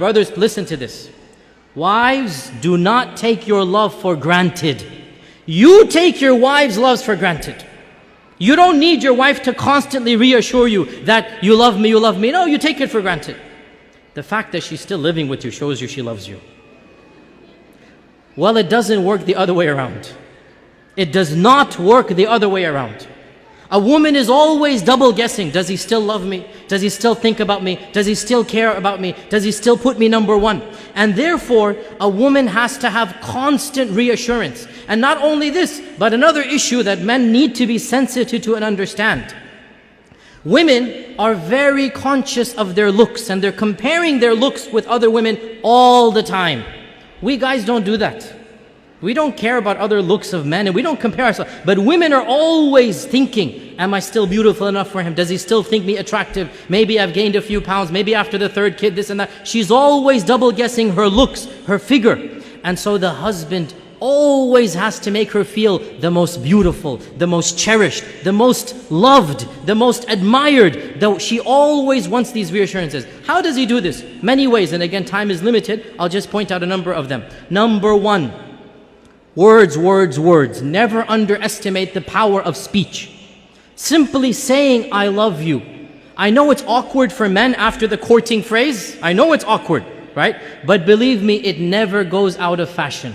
brothers, listen to this. Wives, do not take your love for granted. You take your wife's loves for granted. You don't need your wife to constantly reassure you that you love me, you love me. No, you take it for granted. The fact that she's still living with you shows you she loves you. Well, it doesn't work the other way around. It does not work the other way around. A woman is always double guessing. Does he still love me? Does he still think about me? Does he still care about me? Does he still put me number one? And therefore, a woman has to have constant reassurance. And not only this, but another issue that men need to be sensitive to and understand. Women are very conscious of their looks, and they're comparing their looks with other women all the time. We guys don't do that. We don't care about other looks of men, and we don't compare ourselves. But women are always thinking, am I still beautiful enough for him? Does he still think me attractive? Maybe I've gained a few pounds. Maybe after the third kid, this and that. She's always double guessing her looks, her figure. And so the husband always has to make her feel the most beautiful, the most cherished, the most loved, the most admired. Though she always wants these reassurances. How does he do this? Many ways, and again, time is limited. I'll just point out a number of them. Number one, words, words, words. Never underestimate the power of speech. Simply saying, I love you. I know it's awkward for men after the courting phrase. I know it's awkward, right? But believe me, it never goes out of fashion.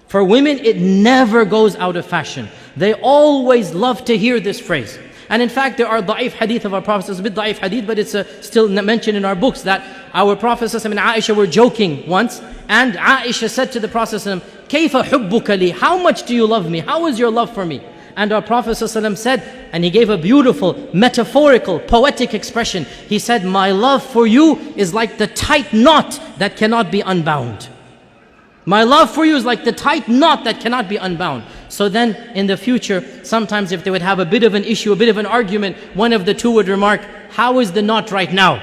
For women, it never goes out of fashion. They always love to hear this phrase. And in fact, there are da'if hadith of our Prophet. It's a bit da'if hadith, but it's still mentioned in our books that our Prophet and Aisha were joking once. And Aisha said to the Prophet, كَيْفَ حُبُّكَ لِي? How much do you love me? How is your love for me? And our Prophet said, and he gave a beautiful, metaphorical, poetic expression. He said, my love for you is like the tight knot that cannot be unbound. My love for you is like the tight knot that cannot be unbound. So then in the future, sometimes if they would have a bit of an issue, a bit of an argument, one of the two would remark, how is the knot right now?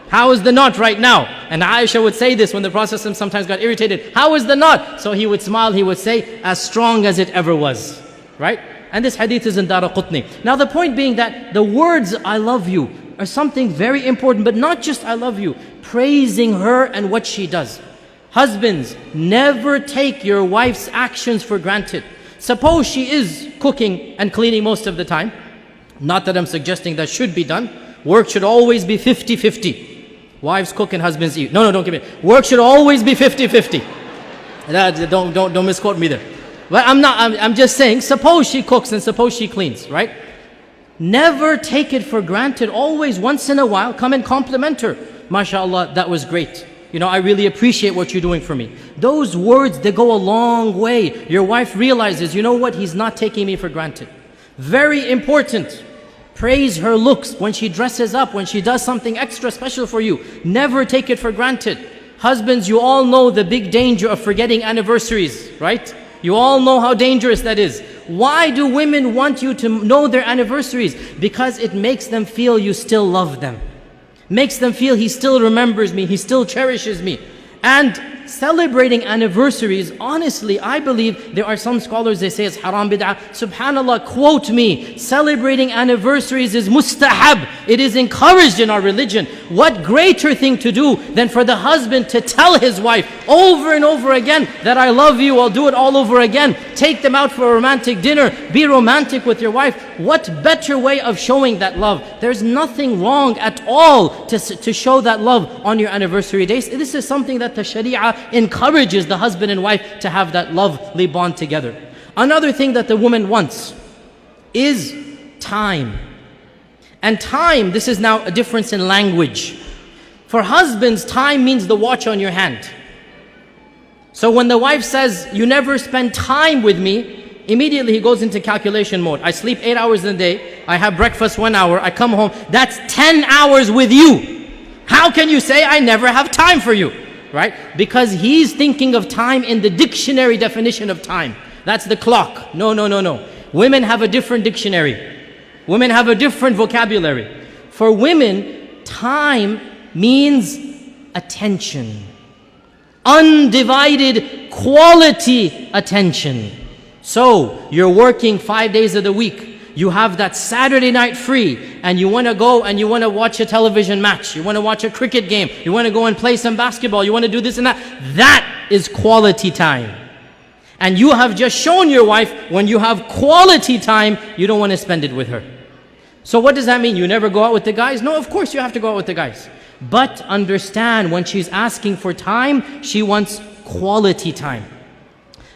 How is the knot right now? And Aisha would say this when the Prophet sometimes got irritated. How is the knot? So he would smile, he would say, as strong as it ever was. Right? And this hadith is in Daraqutni. Now the point being that the words, I love you, are something very important, but not just I love you. Praising her and what she does. Husbands, never take your wife's actions for granted. Suppose she is cooking and cleaning most of the time. Not that I'm suggesting that should be done. Work should always be 50-50. Wives cook and husbands eat. No, don't give me. Work should always be 50-50. Don't misquote me there. But I'm just saying, suppose she cooks and suppose she cleans, right? Never take it for granted. Always, once in a while, come and compliment her. MashaAllah, that was great. You know, I really appreciate what you're doing for me. Those words, they go a long way. Your wife realizes, you know what? He's not taking me for granted. Very important. Praise her looks when she dresses up, when she does something extra special for you. Never take it for granted. Husbands, you all know the big danger of forgetting anniversaries, right? You all know how dangerous that is. Why do women want you to know their anniversaries? Because it makes them feel you still love them. Makes them feel he still remembers me, he still cherishes me. And celebrating anniversaries, honestly, I believe there are some scholars, they say it's haram bid'ah. Subhanallah, quote me, celebrating anniversaries is mustahab. It is encouraged in our religion. What greater thing to do than for the husband to tell his wife over and over again that I love you, I'll do it all over again. Take them out for a romantic dinner. Be romantic with your wife. What better way of showing that love? There's nothing wrong at all to show that love on your anniversary days. This is something that the Sharia encourages the husband and wife to have that lovely bond together. Another thing that the woman wants is time. And time, this is now a difference in language. For husbands, time means the watch on your hand. So when the wife says, you never spend time with me, immediately he goes into calculation mode. I sleep 8 hours in a day, I have breakfast 1 hour, I come home, that's 10 hours with you. How can you say I never have time for you? Right? Because he's thinking of time in the dictionary definition of time. That's the clock. No. Women have a different dictionary. Women have a different vocabulary. For women, time means attention. Undivided quality attention. So, you're working 5 days of the week. You have that Saturday night free and you want to go and you want to watch a television match. You want to watch a cricket game. You want to go and play some basketball. You want to do this and that. That is quality time. And you have just shown your wife when you have quality time, you don't want to spend it with her. So what does that mean? You never go out with the guys? No, of course you have to go out with the guys. But understand, when she's asking for time, she wants quality time.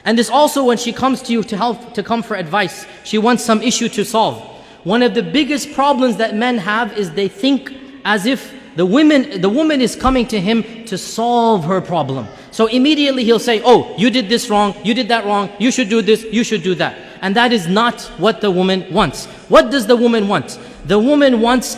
And this also, when she comes to you to come for advice, she wants some issue to solve. One of the biggest problems that men have is they think as if the woman is coming to him to solve her problem. So immediately he'll say, oh, you did this wrong, you did that wrong, you should do this, you should do that. And that is not what the woman wants. What does the woman want? The woman wants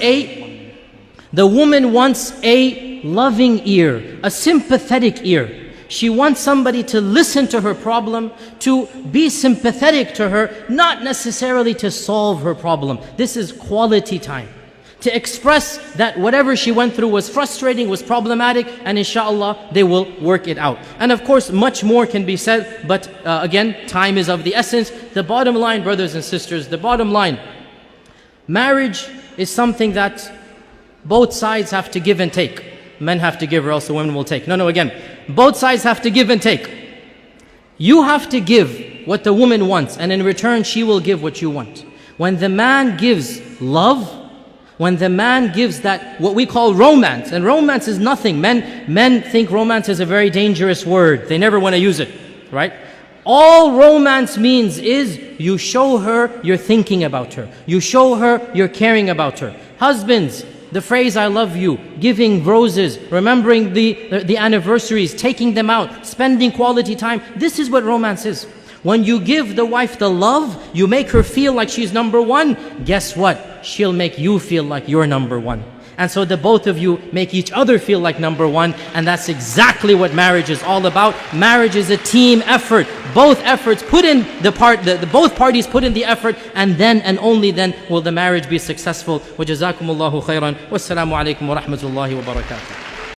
a loving ear, a sympathetic ear. She wants somebody to listen to her problem, to be sympathetic to her, not necessarily to solve her problem. This is quality time. To express that whatever she went through was frustrating, was problematic, and inshallah, they will work it out. And of course, much more can be said, but again, time is of the essence. The bottom line, brothers and sisters, the bottom line, marriage is something that both sides have to give and take. Men have to give or else the women will take. No, again, both sides have to give and take. You have to give what the woman wants, and in return she will give what you want. When the man gives love, when the man gives that, what we call romance, and romance is nothing. Men think romance is a very dangerous word. They never want to use it, right? All romance means is you show her you're thinking about her. You show her you're caring about her. Husbands, the phrase I love you, giving roses, remembering the anniversaries, taking them out, spending quality time. This is what romance is. When you give the wife the love, you make her feel like she's number one. Guess what? She'll make you feel like you're number one. And so the both of you make each other feel like number one. And that's exactly what marriage is all about. Marriage is a team effort. Both efforts put in both parties put in the effort, and then and only then will the marriage be successful. Wa jazakumullahu khairan. Wassalamu alaikum wa rahmatullahi wa barakatuh.